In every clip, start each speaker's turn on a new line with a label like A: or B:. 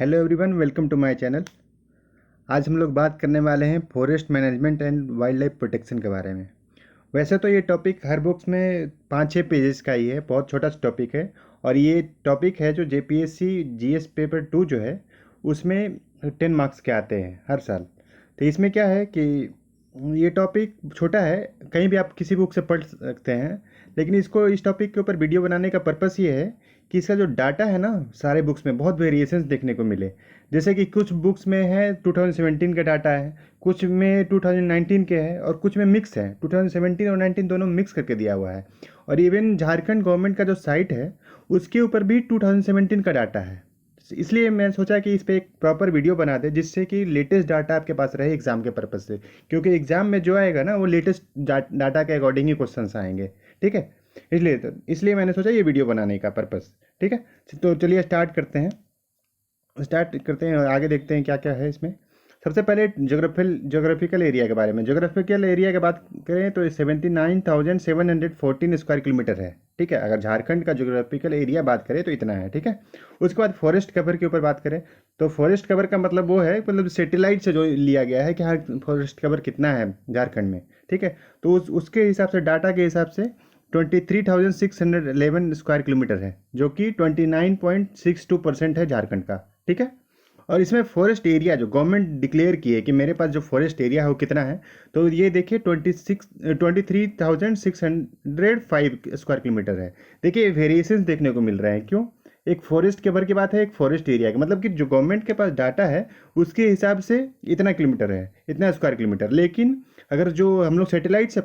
A: Hello everyone, welcome to my channel. आज हम लोग बात करने वाले हैं forest management and wildlife protection के बारे में। वैसे तो ये टॉपिक हर बुक्स में 5-6 पेजेस का ही है, बहुत छोटा सा टॉपिक है। और ये टॉपिक है जो जेपीएससी जीएस पेपर 2 जो है उसमें 10 मार्क्स के आते हैं हर साल। तो इसमें क्या है कि ये टॉपिक छोटा है, कहीं भी आप किसी बुक से पढ़ सकते हैं। लेकिन इस टॉपिक के ऊपर वीडियो बनाने का पर्पस ये है कि इसका जो डाटा है ना, सारे बुक्स में बहुत वेरिएशंस देखने को मिले। जैसे कि कुछ बुक्स में है 2017 का डाटा है, कुछ में 2019 के है और कुछ में मिक्स है, 2017 और 19 दोनों मिक्स करके दिया हुआ है। और इवन झारखंड गवर्नमेंट का जो साइट है उसके ऊपर भी 2017 का डाटा है। इसलिए मैं सोचा कि इस पर एक प्रॉपर वीडियो बना दे जिससे कि लेटेस्ट डाटा आपके पास रहे एग्ज़ाम के पर्पज़ से, क्योंकि एग्ज़ाम में जो आएगा ना वो लेटेस्ट डाटा के अकॉर्डिंग ही क्वेश्चंस आएंगे। ठीक है, इसलिए मैंने सोचा ये वीडियो बनाने का पर्पज़। ठीक है, तो चलिए स्टार्ट करते हैं और आगे देखते हैं क्या क्या है इसमें। सबसे पहले जोग्राफिकल एरिया के बारे में। जोग्राफिकल एरिया की बात करें तो 79,714 स्क्वायर किलोमीटर है। ठीक है, अगर झारखंड का जोग्राफिकल एरिया बात करें तो इतना है। ठीक है, उसके बाद फॉरेस्ट कवर के ऊपर बात करें तो फॉरेस्ट कवर का मतलब वो है, मतलब सेटेलाइट से जो लिया गया है कि हाँ फॉरेस्ट कवर कितना है झारखंड में। ठीक है, तो उसके हिसाब से, डाटा के हिसाब से 23,611 स्क्वायर किलोमीटर है, जो कि 29.62% है झारखंड का। ठीक है, और इसमें फॉरेस्ट एरिया जो गवर्नमेंट डिक्लेयर की है कि मेरे पास जो फॉरेस्ट एरिया है वो कितना है, तो ये देखिए 23,605 स्क्वायर किलोमीटर है। देखिए वेरिएशंस देखने को मिल रहे हैं। क्यों? एक फॉरेस्ट कवर की बात है, एक फॉरेस्ट एरिया की, मतलब कि जो गवर्नमेंट के पास डाटा है उसके हिसाब से इतना किलोमीटर है, इतना स्क्वायर किलोमीटर। लेकिन अगर जो हम लोग सेटेलाइट से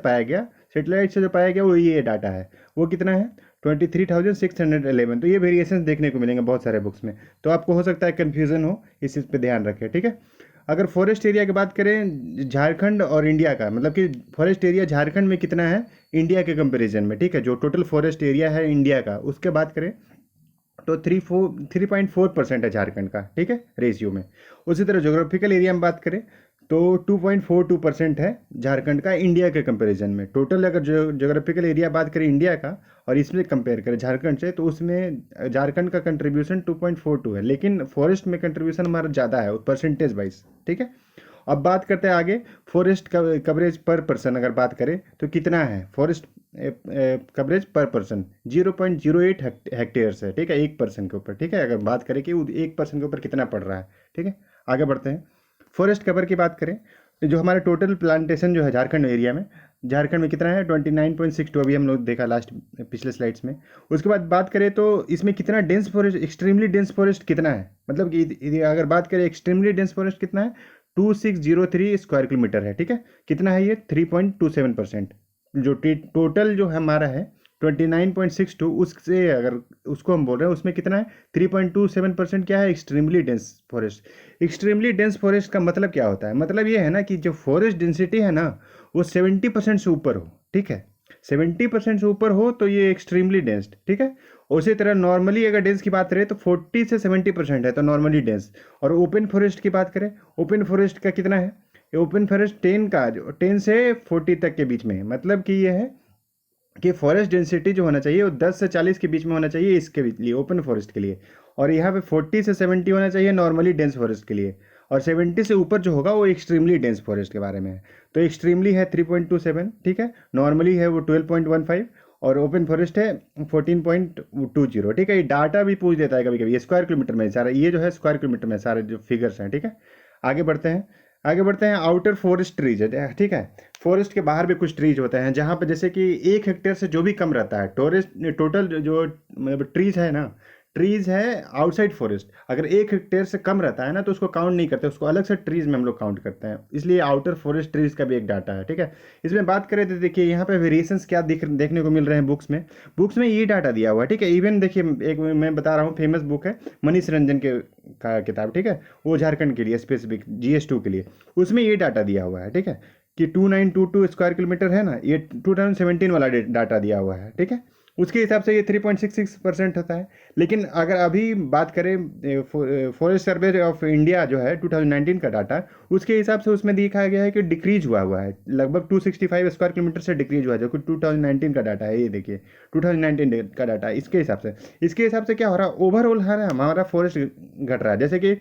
A: जो पाया गया वो ये डाटा है, वो कितना है 23,611। तो ये वेरिएशंस देखने को मिलेंगे बहुत सारे बुक्स में, तो आपको हो सकता है कन्फ्यूज़न हो, इस चीज़ पे ध्यान रखें। ठीक है, अगर फॉरेस्ट एरिया की बात करें झारखंड और इंडिया का, मतलब कि फॉरेस्ट एरिया झारखंड में कितना है इंडिया के कंपैरिजन में। ठीक है, जो टोटल फॉरेस्ट एरिया है इंडिया का उसके बात करें तो 3.4% है झारखंड का। ठीक है, रेशियो में। उसी तरह जोग्राफिकल एरिया में बात करें तो 2.42% है झारखंड का इंडिया के कंपैरिजन में। टोटल अगर जोग्राफिकल एरिया बात करें इंडिया का और इसमें कंपेयर करें झारखंड से, तो उसमें झारखंड का कंट्रीब्यूशन 2.42 है, लेकिन फॉरेस्ट में कंट्रीब्यूशन हमारा ज़्यादा है परसेंटेज वाइज। ठीक है, अब बात करते हैं आगे फॉरेस्ट कवरेज पर पर्सन। अगर बात करें तो कितना है फॉरेस्ट कवरेज पर पर्सन, 0.08 हेक्टेयर्स है। ठीक है, एक पर्सन के ऊपर। ठीक है, अगर बात करें कि एक पर्सन के ऊपर कितना पड़ रहा है। ठीक है, आगे बढ़ते हैं। फॉरेस्ट कवर की बात करें तो जो हमारे टोटल प्लांटेशन जो है झारखंड एरिया में, झारखंड में कितना है 29.62, अभी हम लोग देखा लास्ट पिछले स्लाइड्स में। उसके बाद बात करें तो इसमें कितना dense forest, extremely dense forest कितना है, मतलब कि अगर बात करें एक्सट्रीमली डेंस फॉरेस्ट कितना है 2603 स्क्वायर किलोमीटर है। ठीक है, कितना है ये 3.27%। जो टोटल जो हमारा है 29.62, उससे अगर उसको हम बोल रहे हैं उसमें कितना है 3.27% क्या है extremely dense forest. Extremely dense forest का मतलब क्या होता है? मतलब ये है ना कि जो फॉरेस्ट डेंसिटी है ना वो 70% से ऊपर हो। ठीक है, 70% से ऊपर हो तो ये एक्सट्रीमली डेंस। ठीक है, उसी तरह नॉर्मली अगर डेंस की बात करें तो 40 से 70% है तो नॉर्मली डेंस। और ओपन फॉरेस्ट की बात करें, ओपन फॉरेस्ट का कितना है, ओपन फॉरेस्ट 10 का, जो 10 से 40 तक के बीच में है। मतलब कि ये है कि फॉरेस्ट डेंसिटी जो होना चाहिए वो 10 से 40 के बीच में होना चाहिए इसके लिए, ओपन फॉरेस्ट के लिए। और यहाँ पे 40 से 70 होना चाहिए नॉर्मली डेंस फॉरेस्ट के लिए। और 70 से ऊपर जो होगा वो एक्सट्रीमली डेंस फॉरेस्ट के बारे में है। तो एक्सट्रीमली है 3.27, ठीक है, नॉर्मली है वो 12.15 और ओपन फॉरेस्ट है 14.20। ठीक है, ये डाटा भी पूछ देता है कभी कभी, ये स्क्वायर किलोमीटर में सारा, ये जो है स्क्वायर किलोमीटर में सारे जो फिगर्स हैं। ठीक है, आगे बढ़ते हैं आउटर फॉरेस्ट ट्रीज है। ठीक है, फॉरेस्ट के बाहर भी कुछ ट्रीज होते हैं जहाँ पे जैसे कि 1 हेक्टेयर से जो भी कम रहता है टोटल जो मतलब ट्रीज है ना, ट्रीज है आउटसाइड फॉरेस्ट, अगर 1 हेक्टेयर से कम रहता है ना तो उसको काउंट नहीं करते, उसको अलग से ट्रीज में हम लोग काउंट करते हैं। इसलिए आउटर फॉरेस्ट ट्रीज का भी एक डाटा है। ठीक है, इसमें बात करें तो देखिए यहाँ पे वेरिएशंस क्या देखने को मिल रहे हैं बुक्स में ये डाटा दिया हुआ है। ठीक है, इवन देखिए एक मैं बता रहा हूँ, फेमस बुक है मनीष रंजन के का किताब। ठीक है, वो झारखंड के लिए स्पेसिफिक GS2 के लिए, उसमें ये डाटा दिया हुआ है। ठीक है, कि 2922 स्क्वायर किलोमीटर है ना, ये 2017 वाला डाटा दिया हुआ है। ठीक है, उसके हिसाब से ये 3.66% होता है। लेकिन अगर अभी बात करें फॉरेस्ट सर्वे ऑफ इंडिया जो है 2019 का डाटा, उसके हिसाब से उसमें दिखाया गया है कि डिक्रीज हुआ है, लगभग 265 स्क्वायर किलोमीटर से डिक्रीज हुआ है, जो कि 2019 का डाटा है। ये देखिए 2019 का डाटा, इसके हिसाब से क्या हो रहा है, ओवरऑल है ना हमारा फॉरेस्ट घट रहा है। जैसे कि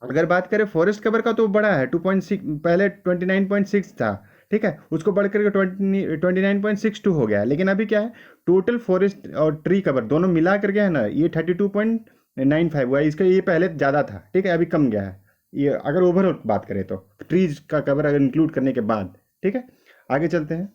A: अगर बात करें फॉरेस्ट कवर का तो बड़ा है 2.6, पहले 29.6 था, ठीक है, उसको बढ़ करके 29.62 हो गया है। लेकिन अभी क्या है, टोटल फॉरेस्ट और ट्री कवर दोनों मिला करके है ना, ये 32.95 हुआ है। इसका ये पहले ज़्यादा था, ठीक है, अभी कम गया है। ये अगर ओवरऑल बात करें तो ट्रीज का कवर अगर इंक्लूड करने के बाद, ठीक है। आगे चलते हैं,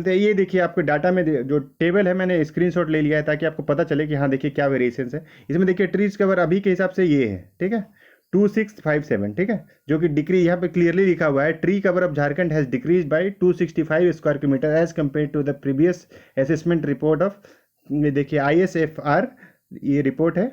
A: ये देखिए आपको डाटा में जो टेबल है, मैंने स्क्रीनशॉट ले लिया है ताकि आपको पता चले कि हाँ देखिए क्या वेरिएशन है इसमें। देखिए ट्रीज कवर अभी के हिसाब से ये है, ठीक है, 2657, ठीक है, जो कि डिक्री यहाँ पे क्लियरली लिखा हुआ है, tree cover of Jharkhand has decreased by 265 square kilometre as compared to the previous assessment report of, देखिए ISFR, ये रिपोर्ट है,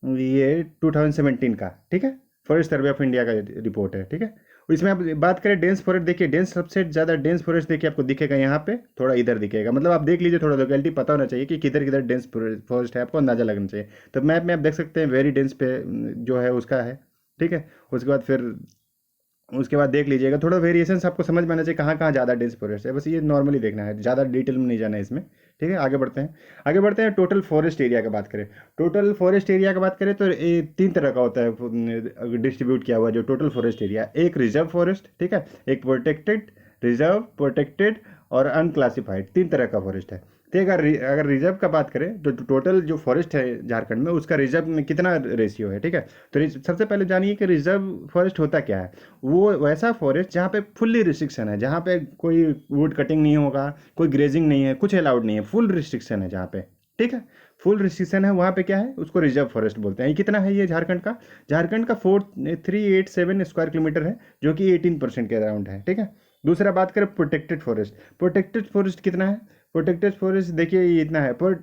A: ये 2017 का, ठीक है, फॉरेस्ट सर्वे ऑफ इंडिया का रिपोर्ट है, ठीक है। इसमें आप बात करें डेंस फॉरेस्ट, देखिए डेंस सबसे ज़्यादा डेंस फॉरेस्ट देखिए आपको दिखेगा यहाँ पे, थोड़ा इधर दिखेगा, मतलब आप देख लीजिए, थोड़ा लोकेलिटी पता होना चाहिए कि किधर किधर डेंस फॉरेस्ट है, आपको अंदाजा लगना चाहिए। तो मैप में आप देख सकते हैं वेरी डेंस पे जो है उसका है, ठीक है। उसके बाद देख लीजिएगा, थोड़ा वेरिएशंस आपको समझ में आना चाहिए कहाँ कहाँ ज़्यादा डेंस फॉरेस्ट है, बस ये नॉर्मली देखना है, ज़्यादा डिटेल में नहीं जाना है इसमें, ठीक है। आगे बढ़ते हैं टोटल फॉरेस्ट एरिया की बात करें। तो ये 3 तरह का होता है, डिस्ट्रीब्यूट किया हुआ जो टोटल फॉरेस्ट एरिया, एक रिजर्व फॉरेस्ट, ठीक है, एक प्रोटेक्टेड, रिजर्व, प्रोटेक्टेड और अनक्लासिफाइड, 3 तरह का फॉरेस्ट है। तो अगर रिजर्व का बात करें तो टोटल जो फॉरेस्ट है झारखंड में, उसका रिजर्व में कितना रेशियो है, ठीक है। तो सबसे पहले जानिए कि रिजर्व फॉरेस्ट होता क्या है। वो वैसा फॉरेस्ट जहाँ पे फुल्ली रिस्ट्रिक्शन है, जहाँ पे कोई वुड कटिंग नहीं होगा, कोई ग्रेजिंग नहीं है, कुछ अलाउड नहीं है, फुल रिस्ट्रिक्शन है जहाँ पे, ठीक है, फुल रिस्ट्रिक्शन है, वहाँ पे क्या है, उसको रिजर्व फॉरेस्ट बोलते हैं। ये कितना है, ये झारखंड का 4387 स्क्वायर किलोमीटर है, जो कि 18% के अराउंड है, ठीक है। दूसरा बात करें प्रोटेक्टेड फॉरेस्ट कितना है। प्रोटेक्टेड फॉरेस्ट देखिए ये इतना है, पर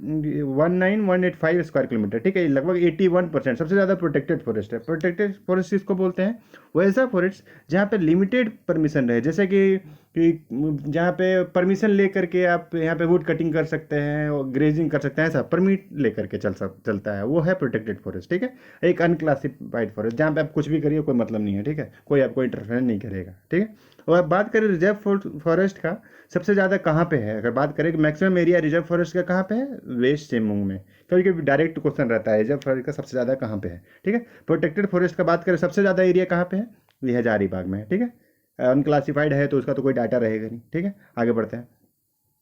A: 19185 स्क्वायर किलोमीटर, ठीक है, लगभग 81%, सबसे ज़्यादा प्रोटेक्टेड फॉरेस्ट है। प्रोटेक्टेड फॉरेस्ट किसको बोलते हैं, वैसा फॉरेस्ट जहाँ पे लिमिटेड परमिशन रहे, जैसे कि जहाँ पे परमिशन ले करके आप यहाँ पे वुड कटिंग कर सकते हैं और ग्रेजिंग कर सकते हैं, ऐसा परमिट ले करके चलता है, वो है प्रोटेक्टेड फॉरेस्ट, ठीक है। एक अनक्लासिफाइड फॉरेस्ट जहाँ पे आप कुछ भी करिए कोई मतलब नहीं है, ठीक है, कोई आपको इंटरफेरेंस नहीं करेगा, ठीक है। और अब बात करें रिजर्व फॉरेस्ट का, सबसे ज़्यादा कहाँ पे है, अगर बात करें कि मैक्सिमम एरिया रिजर्व फॉरेस्ट का कहाँ पे है, वेस्ट सिंहभूम में। कभी कभी डायरेक्ट क्वेश्चन रहता है रिजर्व फॉरेस्ट का सबसे ज़्यादा कहाँ पे है, ठीक है। प्रोटेक्टेड फॉरेस्ट का बात करें सबसे ज़्यादा एरिया कहाँ पे है, ये हजारीबाग में है, ठीक है। अनक्लासिफाइड है तो उसका तो कोई डाटा रहेगा नहीं, ठीक है। आगे बढ़ते हैं,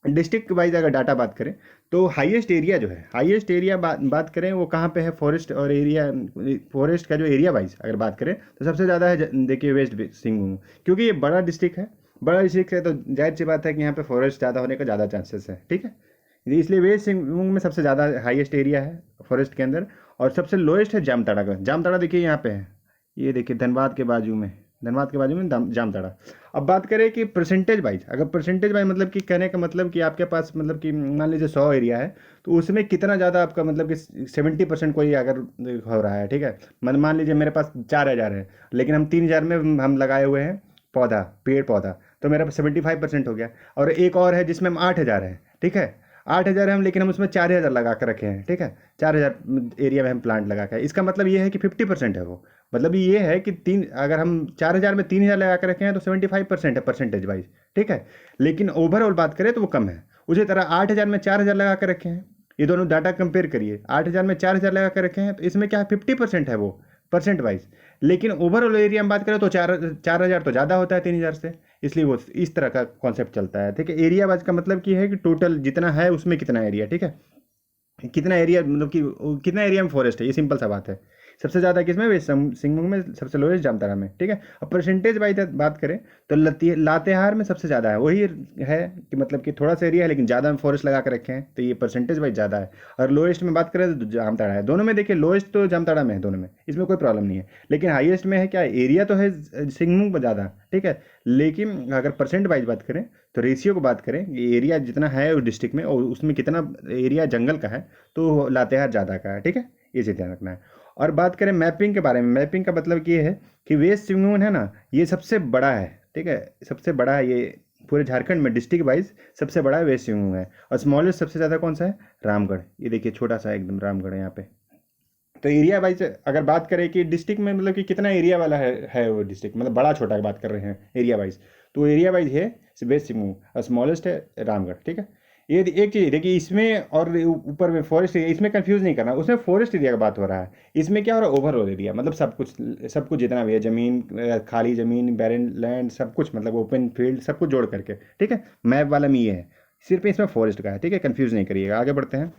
A: डिस्ट्रिक्ट वाइज अगर डाटा बात करें तो हाईएस्ट एरिया जो है, बात करें वो कहाँ पे है, फॉरेस्ट और एरिया, फॉरेस्ट का जो एरिया वाइज अगर बात करें तो सबसे ज़्यादा है देखिए वेस्ट सिंहभूम, क्योंकि ये बड़ा डिस्ट्रिक्ट है तो जाहिर सी बात है कि यहाँ पे फॉरेस्ट ज़्यादा होने का ज़्यादा चांसेस है, ठीक है। इसलिए वेस्ट सिंहभूम में सबसे ज़्यादा हाईएस्ट एरिया है फॉरेस्ट के अंदर। और सबसे लोएस्ट है जामताड़ा का। जामताड़ा देखिए यहाँ पे है, ये देखिए धनबाद के बाजू में जामताड़ा। अब बात करें कि परसेंटेज वाइज, अगर परसेंटेज वाइज मतलब कि कहने का मतलब कि आपके पास मतलब कि मान लीजिए 100 एरिया है तो उसमें कितना ज़्यादा आपका मतलब कि 70% कोई अगर हो रहा है, ठीक है। मान लीजिए मेरे पास 4000 है, लेकिन हम 3000 में हम लगाए हुए हैं पेड़ पौधा, तो मेरा 75% हो गया। और एक और है जिसमें हम 8000 है, ठीक है, 8000 है हम, लेकिन हम उसमें 4000 लगा कर रखे हैं, ठीक है, 4000 एरिया में हम प्लांट लगा कर। इसका मतलब ये है कि 50% है वो, मतलब ये है कि अगर हम 4000 में 3000 लगा कर रखे हैं तो 75% है परसेंटेज वाइज, ठीक है। लेकिन ओवरऑल बात करें तो वो कम है। उसी तरह 8000 में 4000 लगा कर रखे हैं, ये दोनों डाटा कंपेयर करिए, 8000 में 4000 लगा कर रखे हैं तो इसमें क्या है 50% है वो परसेंट वाइज। लेकिन ओवरऑल एरिया में बात करें तो 4000 तो ज़्यादा होता है 3000 से, इसलिए वो इस तरह का कॉन्सेप्ट चलता है, ठीक है। एरिया वाइज का मतलब कि है कि टोटल जितना है उसमें कितना एरिया, ठीक है, कितना एरिया मतलब कि कितना एरिया में फॉरेस्ट है, ये सिंपल सा बात है। सबसे ज़्यादा किसमें, वेस्ट सिंहभूम में, सबसे लोएस्ट जामताड़ा में, ठीक है। अब परसेंटेज वाइज बात करें तो लातेहार में सबसे ज़्यादा है, वही है कि मतलब कि थोड़ा सा एरिया है लेकिन ज़्यादा फॉरेस्ट लगा के रखे हैं, तो ये परसेंटेज वाइज ज़्यादा है। और लोएस्ट में बात करें तो जामताड़ा है। दोनों में देखिए लोएस्ट तो जामताड़ा में है, दोनों में, इसमें कोई प्रॉब्लम नहीं है। लेकिन हाईएस्ट में है क्या, एरिया तो है सिंहभूम में ज़्यादा, ठीक है। लेकिन अगर परसेंट वाइज बात करें तो रेशियो को बात करें, एरिया जितना है उस डिस्ट्रिक्ट में और उसमें कितना एरिया जंगल का है, तो लातेहार ज़्यादा का है, ठीक है, ये चीज़ ध्यान रखना है। और बात करें मैपिंग के बारे में, मैपिंग का मतलब ये है कि वेस्ट सिंहभूम है ना, ये सबसे बड़ा है, ठीक है, सबसे बड़ा है ये पूरे झारखंड में डिस्ट्रिक्ट वाइज सबसे बड़ा वेस्ट सिंहभूम है। और स्मॉलेस्ट सबसे ज़्यादा कौन सा है? रामगढ़। ये देखिए छोटा सा एकदम रामगढ़ है यहाँ पे। तो एरिया वाइज अगर बात करें कि डिस्ट्रिक्ट में मतलब कि कितना एरिया वाला है वो डिस्ट्रिक्ट, मतलब बड़ा छोटा की बात कर रहे हैं एरिया वाइज, तो एरिया वाइज है वेस्ट सिंहभूम और स्मॉलेस्ट है रामगढ़। ठीक है, ये एक चीज़ देखिए इसमें, और ऊपर में फॉरेस्ट एरिया, इसमें कंफ्यूज नहीं करना, उसमें फॉरेस्ट एरिया का बात हो रहा है। इसमें क्या हो रहा है? ओवरऑल एरिया, मतलब सब कुछ जितना भी है, ज़मीन, खाली ज़मीन, बैरन लैंड, सब कुछ, मतलब ओपन फील्ड, सब कुछ जोड़ करके। ठीक है, मैप वाला में ये है, सिर्फ इसमें फॉरेस्ट का है। ठीक है, कंफ्यूज नहीं करिएगा। आगे बढ़ते हैं।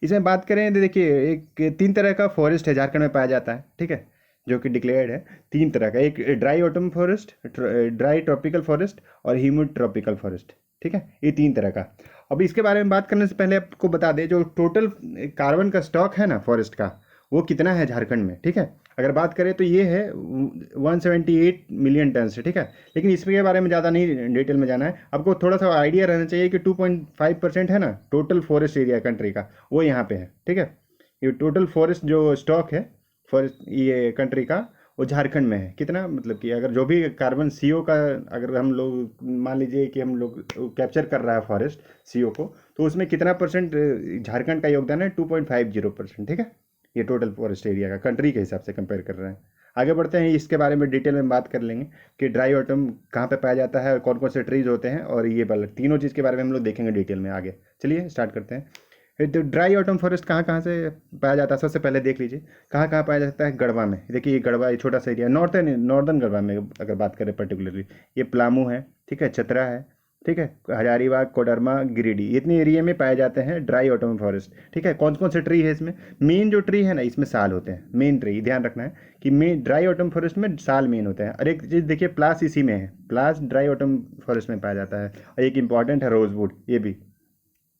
A: इसमें बात करें तो देखिए एक 3 तरह का फॉरेस्ट है झारखंड में पाया जाता है। ठीक है, जो कि डिक्लेयर्ड है 3 तरह का। एक dry autumn forest, dry tropical forest और ह्यूमिड ट्रॉपिकल फॉरेस्ट। ठीक है, ये 3 तरह का। अब इसके बारे में बात करने से पहले आपको बता दें, जो टोटल कार्बन का स्टॉक है ना फॉरेस्ट का, वो कितना है झारखंड में। ठीक है, अगर बात करें तो ये है 178 मिलियन टन से। ठीक है, लेकिन इसके बारे में ज़्यादा नहीं डिटेल में जाना है, आपको थोड़ा सा आइडिया रहना चाहिए कि 2.5% है ना टोटल फॉरेस्ट एरिया कंट्री का, वो यहाँ पे है। ठीक है, ये टोटल फॉरेस्ट जो स्टॉक है फॉरेस्ट ये कंट्री का, वो झारखंड में है। कितना, मतलब कि अगर जो भी कार्बन सीओ का, अगर हम लोग मान लीजिए कि हम लोग कैप्चर कर रहा है फॉरेस्ट सीओ को, तो उसमें कितना परसेंट झारखंड का योगदान है? 2.50%। ठीक है, ये टोटल फॉरेस्ट एरिया का कंट्री के हिसाब से कंपेयर कर रहे हैं। आगे बढ़ते हैं, इसके बारे में डिटेल में बात कर लेंगे कि ड्राई ऑटम कहाँ पे पाया जाता है और कौन कौन से ट्रीज होते हैं, और ये वाला तीनों चीज़ के बारे में हम लोग देखेंगे डिटेल में आगे। चलिए स्टार्ट करते हैं। तो ड्राई ऑटम फॉरेस्ट कहाँ कहाँ से पाया जाता है? सबसे पहले देख लीजिए कहाँ कहाँ पाया जाता है। गढ़वा में, देखिए ये गढ़वा, ये छोटा सा एरिया, नॉर्दर्न गढ़वा में अगर बात करें पर्टिकुलरली, ये पलामू है। ठीक है, चतरा है। ठीक है, हजारीबाग, कोडरमा, गिरिडीह, इतने एरिया में पाए जाते हैं ड्राई ऑटम फॉरेस्ट। ठीक है, कौन कौन से ट्री है इसमें? मेन जो ट्री है ना इसमें साल होते हैं, मेन ट्री ध्यान रखना है कि मेन ड्राई ऑटम फॉरेस्ट में साल मेन होते हैं। और एक चीज़ देखिए, प्लास इसी में है, प्लास ड्राई ऑटम फॉरेस्ट में पाया जाता है। और एक इंपॉर्टेंट है रोजवुड, ये भी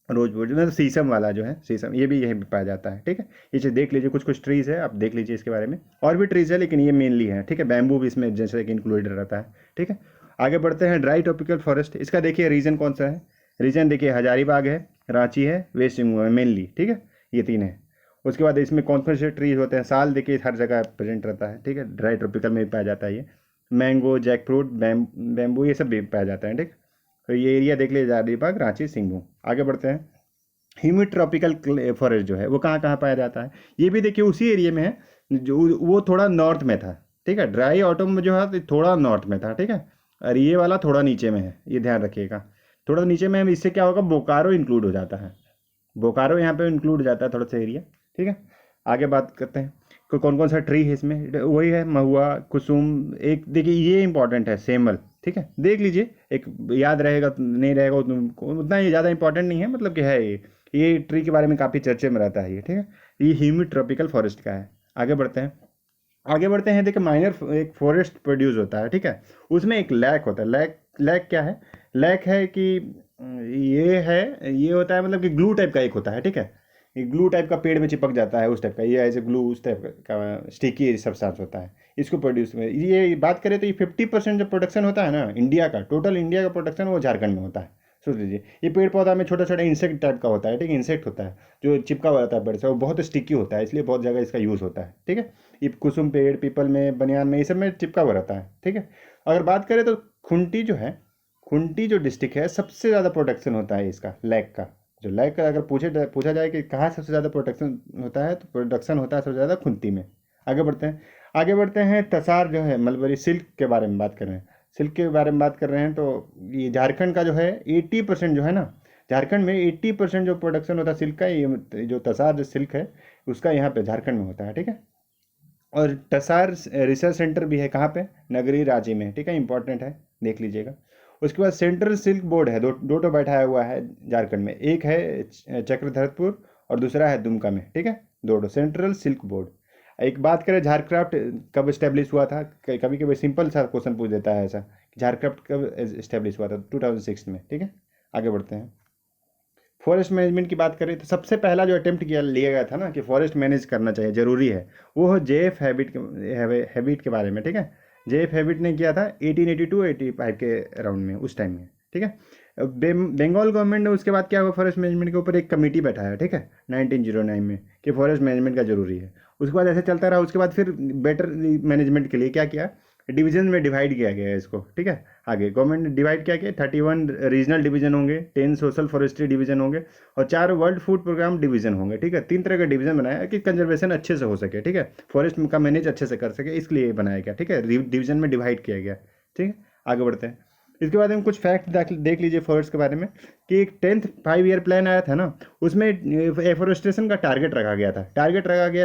A: रोजवुड मतलब शीशम वाला जो है, शीशम, ये भी यहीं पे पाया जाता है। ठीक है, ये चीज़ देख लीजिए, कुछ कुछ ट्रीज़ है, आप देख लीजिए इसके बारे में। और भी ट्रीज़ है लेकिन ये मेनली है। ठीक है, बैम्बू भी इसमें जैसे कि इंक्लूडेड रहता है। ठीक है, आगे बढ़ते हैं। ड्राई ट्रॉपिकल फॉरेस्ट, इसका देखिए रीजन कौन सा है? रीजन देखिए हजारीबाग है, रांची है, वेस्ट सिंहभूम है मेनली। ठीक है, ये 3 है। उसके बाद इसमें कौन कौन से ट्रीज होते हैं? साल देखिए हर जगह प्रेजेंट रहता है। ठीक है, ड्राई ट्रॉपिकल में भी पाया जाता है ये। मैंगो, जैक फ्रूट, बैम्बू, ये सब भी पाया जाता है। ठीक, तो ये एरिया देख लीजिए, हजारीबाग, रांची, सिंहभूम। आगे बढ़ते हैं। ह्यूमिड ट्रॉपिकल फॉरेस्ट जो है वो कहाँ कहाँ पाया जाता है? ये भी देखिए उसी एरिया में है, जो वो थोड़ा नॉर्थ में था। ठीक है, ड्राई ऑटम में जो है तो थोड़ा नॉर्थ में था। ठीक है, और ये वाला थोड़ा नीचे में है, ये ध्यान रखिएगा, थोड़ा नीचे में है। इससे क्या होगा, बोकारो इंक्लूड हो जाता है, बोकारो यहाँ पे इंक्लूड हो जाता है थोड़ा सा एरिया। ठीक है, आगे बात करते हैं कौन कौन सा ट्री है इसमें। वही है महुआ, कुसुम, एक देखिए ये इंपॉर्टेंट है, सेमल। ठीक है, देख लीजिए, एक याद रहेगा नहीं रहेगा उतना ये ज़्यादा इंपॉर्टेंट नहीं है, मतलब कि है ये ट्री के बारे में काफ़ी चर्चे में रहता है ये। ठीक है, ये ह्यूमिड ट्रॉपिकल फॉरेस्ट का है। आगे बढ़ते हैं। आगे बढ़ते हैं, देखिए माइनर एक फॉरेस्ट प्रोड्यूस होता है। ठीक है, उसमें एक लैक होता है। लैक क्या है? लैक है कि ये होता है, मतलब कि ग्लू टाइप का एक होता है। ठीक है, ये ग्लू टाइप का पेड़ में चिपक जाता है, उस टाइप का, ये एज ए ग्लू उस टाइप का स्टिकी सब्सटेंस होता है। इसको प्रोड्यूस में ये बात करें तो ये 50% जो प्रोडक्शन होता है ना इंडिया का, टोटल इंडिया का प्रोडक्शन वो झारखंड में होता है। सोच लीजिए, ये पेड़ पौधा में छोटा छोटा इंसेक्ट टाइप का होता है। ठीक है, इंसेक्ट होता है जो चिपका हुआ रहता है पेड़ से, वो बहुत स्टिकी होता है, इसलिए बहुत जगह इसका यूज़ होता है। ठीक है, ये कुसुम पेड़, पीपल में, बनियान में, ये सब में चिपका हुआ रहता है। ठीक है, अगर बात करें तो खुंटी जो है, खुंटी जो डिस्ट्रिक्ट है, सबसे ज़्यादा प्रोडक्शन होता है इसका, लैक का। जो लैक का अगर पूछा जाए कि कहाँ सबसे ज़्यादा प्रोडक्शन होता है, तो प्रोडक्शन होता है सबसे ज़्यादा खुंती में। आगे बढ़ते हैं। आगे बढ़ते हैं, तसार जो है, मलबरी सिल्क के बारे में बात कर रहे हैं। सिल्क के बारे में बात कर रहे हैं तो ये झारखंड का जो है 80% जो है ना, झारखंड में 80% जो प्रोडक्शन होता है सिल्क का, ये जो तसार जो सिल्क है उसका यहाँ पे झारखंड में होता है। ठीक है, और टसार रिसर्च सेंटर भी है कहाँ पे? नगरी रांची में। ठीक है, इंपॉर्टेंट है, देख लीजिएगा। उसके बाद सेंट्रल सिल्क बोर्ड है, दो तो बैठाया हुआ है झारखंड में, एक है चक्रधरपुर और दूसरा है दुमका में। ठीक है, दो सेंट्रल सिल्क बोर्ड। एक बात करें झारक्राफ्ट कब इस्टेब्लिश हुआ था, कभी कभी सिंपल सा क्वेश्चन पूछ देता है ऐसा कि झारक्राफ्ट कब इस्टेब्लिश हुआ था? 2006 में। ठीक है, आगे बढ़ते हैं। फॉरेस्ट मैनेजमेंट की बात करें तो सबसे पहला जो अटेम्प्ट लिया गया था ना कि फॉरेस्ट मैनेज करना चाहिए, ज़रूरी है, वो जेएफ हैबिट के बारे में। ठीक है, जेएफ हैबिट ने किया था 1882-85 के अराउंड में, उस टाइम में। ठीक है, बंगाल गवर्नमेंट ने उसके बाद क्या हुआ, फॉरेस्ट मैनेजमेंट के ऊपर एक कमेटी बैठाया। ठीक है, 1909 में, कि फॉरेस्ट मैनेजमेंट का जरूरी है। उसके बाद ऐसे चलता रहा। उसके बाद फिर बेटर मैनेजमेंट के लिए क्या किया, डिवीजन में डिवाइड किया गया है इसको, ठीक है। आगे गवर्नमेंट ने डिवाइड किया गया, 31 रीजनल डिवीजन होंगे, 10 सोशल फॉरेस्ट्री डिवीजन होंगे और 4 वर्ल्ड फूड प्रोग्राम डिवीजन होंगे, ठीक है। 3 तरह का डिवीजन बनाया है कि कंजर्वेशन अच्छे से हो सके, ठीक है, फॉरेस्ट का मैनेज अच्छे से कर सके, इसलिए ये बनाया गया, ठीक है, डिवीजन में डिवाइड किया गया, ठीक है। आगे बढ़ते हैं। इसके बाद हम कुछ फैक्ट देख लीजिए फॉरेस्ट के बारे में कि एक 10th 5 ईयर प्लान आया था ना, उसमें एफोरेस्टेशन का टारगेट रखा गया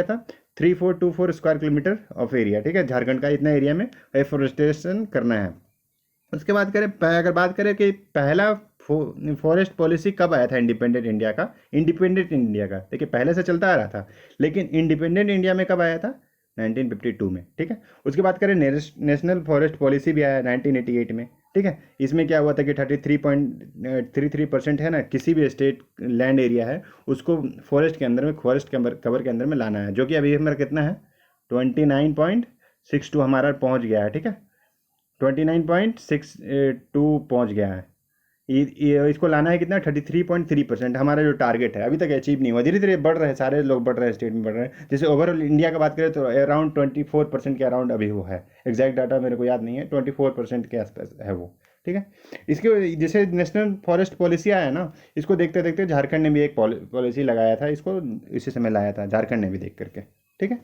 A: था, 3424 स्क्वायर किलोमीटर ऑफ एरिया, ठीक है, झारखंड का इतना एरिया में एफोरेस्टेशन करना है। उसके बाद अगर बात करें कि पहला फॉरेस्ट पॉलिसी कब आया था इंडिपेंडेंट इंडिया का, देखिए पहले से चलता आ रहा था, लेकिन इंडिपेंडेंट इंडिया में कब आया था, 1952 में, ठीक है। उसके बाद करें नेशनल फॉरेस्ट पॉलिसी भी आया 1988 में, ठीक है। इसमें क्या हुआ था कि 33.33% है ना, किसी भी स्टेट लैंड एरिया है उसको फॉरेस्ट के अंदर में, फॉरेस्ट कवर के अंदर में लाना है, जो कि अभी हमारा कितना है 29.62 हमारा पहुंच गया है, ठीक है, 29.62 पहुंच गया है। इसको लाना है कितना 33.3%, हमारा जो टारगेट है अभी तक अचीव नहीं हुआ, धीरे धीरे बढ़ रहे हैं, सारे लोग बढ़ रहे हैं, स्टेट में बढ़ रहे हैं। जैसे ओवरऑल इंडिया का बात करें तो अराउंड 24% के अराउंड अभी वो है, एग्जैक्ट डाटा मेरे को याद नहीं है, 24% के आसपास है वो, ठीक है। इसके जैसे नेशनल फॉरेस्ट पॉलिसी आया ना, इसको देखते देखते झारखंड ने भी एक पॉलिसी लगाया था, इसको इसी समय लाया था झारखंड ने भी देख करके, ठीक है।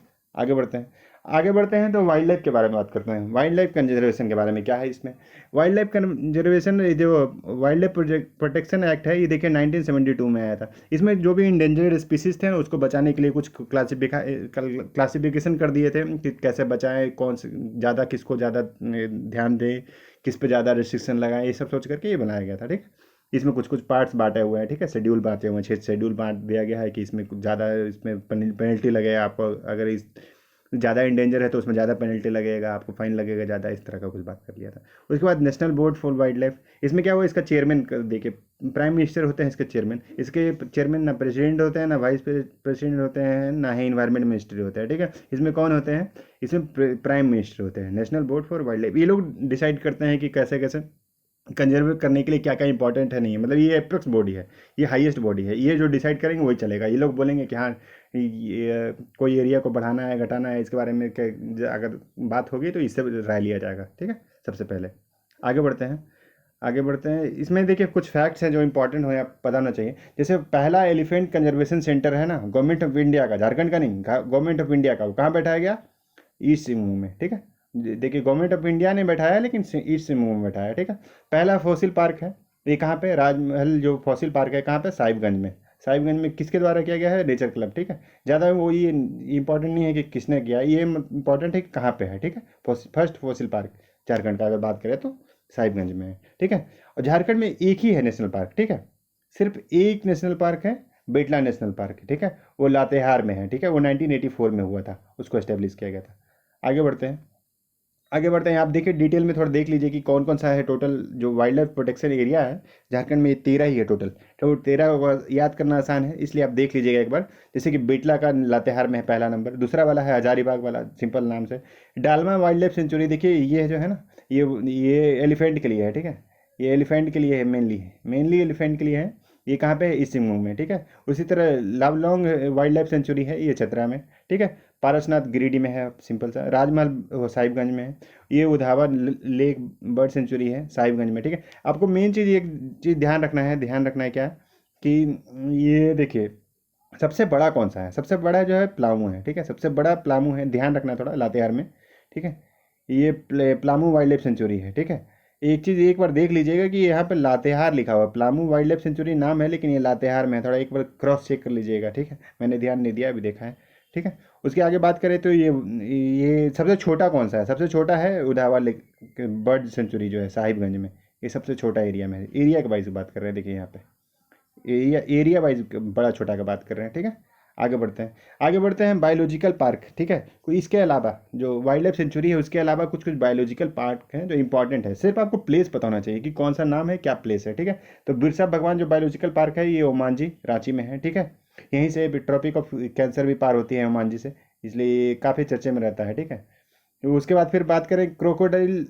A: आगे बढ़ते हैं तो वाइल्ड लाइफ के बारे में बात करते हैं। वाइल्ड लाइफ कंजर्वेशन के बारे में क्या है इसमें, वाइल्ड लाइफ कंजर्वेशन जो वाइल्ड लाइफ प्रोटेक्शन एक्ट है, ये देखिए 1972 में आया था। इसमें जो भी इंडेंजर्ड स्पीसीज थे उसको बचाने के लिए कुछ क्लासिफिकेशन कर दिए थे कि कैसे बचाएं, कौन से ज़्यादा, किसको ज़्यादा ध्यान दें, किस पे ज़्यादा रिस्ट्रिक्शन लगाएं, ये सब सोच करके ये बनाया गया था, ठीक। इसमें कुछ कुछ पार्ट्स बांटे हुए हैं, ठीक है, शेड्यूल बांटे हुए हैं, 6 शेड्यूल बांट दिया गया है कि इसमें कुछ ज़्यादा, इसमें पेनल्टी लगेगा आपको, अगर इस ज़्यादा इंडेंजर है तो उसमें ज़्यादा पेनल्टी लगेगा, आपको फाइन लगेगा ज़्यादा, इस तरह का कुछ बात कर लिया था। उसके बाद national board for wild life, इसमें क्या हुआ, इसका चेयरमैन देखिए प्राइम मिनिस्टर होते हैं इसके चेयरमैन, इसके चेयरमैन ना प्रेसिडेंट होते हैं, ना वाइस प्रेसिडेंट होते हैं, ना ही इन्वायरमेंट मिनिस्ट्री होते हैं, ठीक है। इसमें कौन होते हैं, इसमें प्राइम मिनिस्टर होते हैं। National board for wild life, ये लोग डिसाइड करते हैं कि कैसे कैसे कंजर्व करने के लिए क्या क्या इंपॉर्टेंट है, नहीं है, मतलब ये एपेक्स बॉडी है, ये हाईएस्ट बॉडी है, ये जो डिसाइड करेंगे वही चलेगा। ये लोग बोलेंगे कि हाँ ये कोई एरिया को बढ़ाना है घटाना है, इसके बारे में अगर बात होगी तो इससे राय लिया जाएगा, ठीक है। सबसे पहले आगे बढ़ते हैं। इसमें देखिए कुछ फैक्ट्स हैं जो इंपॉर्टेंट हो या पता होना चाहिए। जैसे पहला एलिफेंट कंजर्वेशन सेंटर है ना, गवर्नमेंट ऑफ इंडिया का, झारखंड का नहीं, गवर्नमेंट ऑफ इंडिया का, वो कहाँ बैठाया गया, ईस्ट सिंहभूम में, ठीक है। देखिए गवर्नमेंट ऑफ इंडिया ने बैठाया लेकिन ईस्ट सिंहभूम में बैठाया, ठीक है। पहला फॉसिल पार्क है ये कहाँ पे, राजमहल जो फॉसिल पार्क है कहाँ पे, साहिबगंज में। साहिबगंज में किसके द्वारा किया गया है, नेचर क्लब, ठीक है। ज़्यादा वो ये इंपॉर्टेंट नहीं है कि किसने किया, ये इंपॉर्टेंट है कि कहाँ पे है, ठीक है। फर्स्ट फॉसिल पार्क झारखंड का अगर बात करें तो साहिबगंज में है, ठीक है। और झारखंड में एक ही है नेशनल पार्क, ठीक है, सिर्फ एक नेशनल पार्क है, बेटला नेशनल पार्क, ठीक है, वो लातेहार में है, ठीक है, वो 1984 में हुआ था, उसको एस्टेब्लिश किया गया था। आगे बढ़ते हैं आप देखिए डिटेल में थोड़ा देख लीजिए कि कौन कौन सा है टोटल जो वाइल्ड लाइफ प्रोटेक्शन एरिया है झारखंड में, ये 13 ही है टोटल। तो 13 याद करना आसान है, इसलिए आप देख लीजिएगा एक बार। जैसे कि बेटला का लातेहार में है पहला नंबर, दूसरा वाला है हजारीबाग वाला, सिंपल नाम से। डालमा वाइल्ड लाइफ सेंचुरी देखिए, ये जो है ना, ये एलिफेंट के लिए है, ठीक है, ये एलिफेंट के लिए है, मेनली एलिफेंट के लिए है। ये कहाँ पे है, ईस्ट सिंहभूम में, ठीक है। उसी तरह लावलोंग वाइल्ड लाइफ सेंचुरी है, ये चतरा में, ठीक है। पारसनाथ गिरिडीह में है, सिंपल सा। राजमहल वो साहिबगंज में है। ये उधावा लेक बर्ड सेंचुरी है साहिबगंज में, ठीक है। आपको मेन चीज़ एक चीज़ ध्यान रखना है क्या, कि ये देखिए सबसे बड़ा कौन सा है, सबसे बड़ा जो है प्लामू है, ठीक है, सबसे बड़ा प्लामू है, ध्यान रखना थोड़ा, लातेहार में, ठीक है। ये प्लामू वाइल्ड लाइफ सेंचुरी है, ठीक है। एक चीज़ एक बार देख लीजिएगा कि यहाँ पे लातेहार लिखा हुआ है, प्लामू वाइल्ड लाइफ सेंचुरी नाम है लेकिन ये लातेहार में है, थोड़ा एक बार क्रॉस चेक कर लीजिएगा, ठीक है। मैंने ध्यान नहीं दिया, अभी देखा है, ठीक है। उसके आगे बात करें तो ये सबसे छोटा कौन सा है, सबसे छोटा है उधावा लेक बर्ड सेंचुरी जो है साहिबगंज में, ये सबसे छोटा एरिया में है। एरिया के वाइज बात कर रहे हैं, देखिए यहाँ पे एरिया वाइज बड़ा छोटा का बात कर रहे हैं, ठीक है। आगे बढ़ते हैं बायोलॉजिकल पार्क, ठीक है। कोई इसके अलावा जो वाइल्ड लाइफ सेंचुरी है उसके अलावा कुछ कुछ बायोलॉजिकल पार्क हैं जो इंपॉर्टेंट है, सिर्फ आपको प्लेस पता होना चाहिए कि कौन सा नाम है, क्या प्लेस है, ठीक है। तो बिरसा भगवान जो बायोलॉजिकल पार्क है ये ओमांझी रांची में है, ठीक है। यहीं से ट्रॉपिक ऑफ कैंसर भी पार होती है ओमांझी से, इसलिए काफ़ी चर्चे में रहता है, ठीक है। तो उसके बाद फिर बात करें क्रोकोडाइल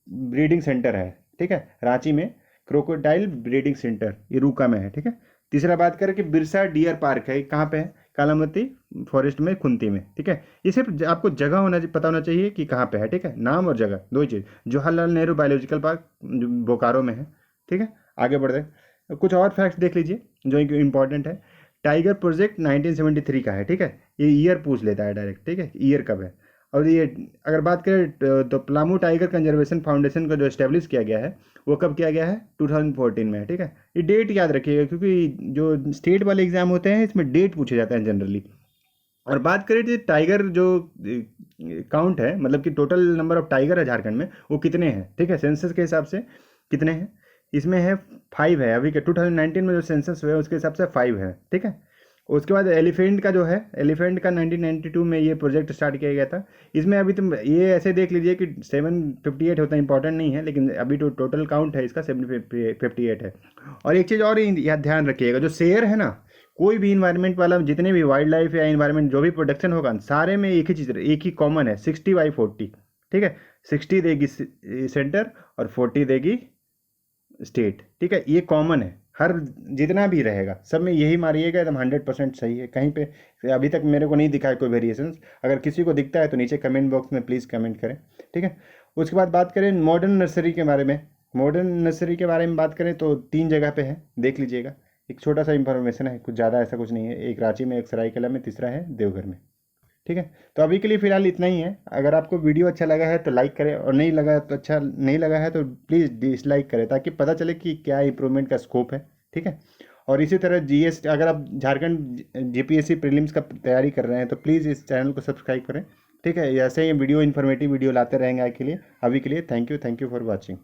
A: ब्रीडिंग सेंटर है, ठीक है, रांची में क्रोकोडाइल ब्रीडिंग सेंटर, ये रूका में है, ठीक है। तीसरा बात करें कि बिरसा डियर पार्क है, कहाँ पे है, कालामती फॉरेस्ट में खुंती में, ठीक है। ये सिर्फ आपको जगह पता होना चाहिए कि कहाँ पे है, ठीक है, नाम और जगह, दो ही चीज़। जवाहरलाल नेहरू बायोलॉजिकल पार्क बोकारो में है, ठीक है। आगे बढ़ रहे, कुछ और फैक्ट्स देख लीजिए जो इंपॉर्टेंट है। टाइगर प्रोजेक्ट 1973 का है, ठीक है। ये ईयर पूछ लेता है डायरेक्ट, ठीक है, ईयर कब है। और ये अगर बात करें तो पलामू टाइगर कंजर्वेशन फाउंडेशन का जो एस्टेब्लिश किया गया है वो कब किया गया है, 2014 में है, ठीक है। ये डेट याद रखिएगा क्योंकि जो स्टेट वाले एग्जाम होते हैं इसमें डेट पूछे जाते हैं जनरली। और बात करें तो टाइगर जो काउंट है, मतलब कि टोटल नंबर ऑफ टाइगर है झारखंड में, वो कितने हैं, ठीक है, सेंसस के हिसाब से कितने हैं, इसमें है 5 है अभी के 2019 में जो सेंसस हुआ है उसके हिसाब से 5 है, ठीक है। उसके बाद एलिफेंट का जो है, एलिफेंट का 1992 में ये प्रोजेक्ट स्टार्ट किया गया था। इसमें अभी तुम ये ऐसे देख लीजिए कि 758 होता इंपॉर्टेंट नहीं है, लेकिन अभी तो टोटल काउंट है इसका 758 है। और एक चीज़ और यहाँ ध्यान रखिएगा, जो शेर है ना, कोई भी इन्वायरमेंट वाला जितने भी वाइल्ड लाइफ या इन्वायरमेंट जो भी प्रोडक्शन होगा सारे में एक ही चीज़, एक ही कॉमन है, 60/40, ठीक है। 60 देगी सेंटर और 40 देगी स्टेट, ठीक है, ये कॉमन है, हर जितना भी रहेगा सब में यही मारिएगा, एकदम 100% सही है। कहीं पे अभी तक मेरे को नहीं दिखा है कोई वेरिएशंस। अगर किसी को दिखता है तो नीचे कमेंट बॉक्स में प्लीज़ कमेंट करें, ठीक है। उसके बाद बात करें मॉडर्न नर्सरी के बारे में। मॉडर्न नर्सरी के बारे में बात करें तो 3 जगह पे है, देख लीजिएगा। एक छोटा सा इंफॉर्मेशन है, कुछ ज़्यादा ऐसा कुछ नहीं है। एक रांची में, एक सरायकेला में, तीसरा है देवघर में, ठीक है। तो अभी के लिए फ़िलहाल इतना ही है। अगर आपको वीडियो अच्छा लगा है तो लाइक करें, और नहीं लगा तो अच्छा नहीं लगा है तो प्लीज़ डिसलाइक करें, ताकि पता चले कि क्या इंप्रूवमेंट का स्कोप है, ठीक है। और इसी तरह जीएस, अगर आप झारखंड जीपीएससी प्रीलिम्स का तैयारी कर रहे हैं तो प्लीज़ इस चैनल को सब्सक्राइब करें, ठीक है। ऐसे ही वीडियो इन्फॉर्मेटिव वीडियो लाते रहेंगे आगे के लिए। अभी के लिए थैंक यू फॉर वॉचिंग।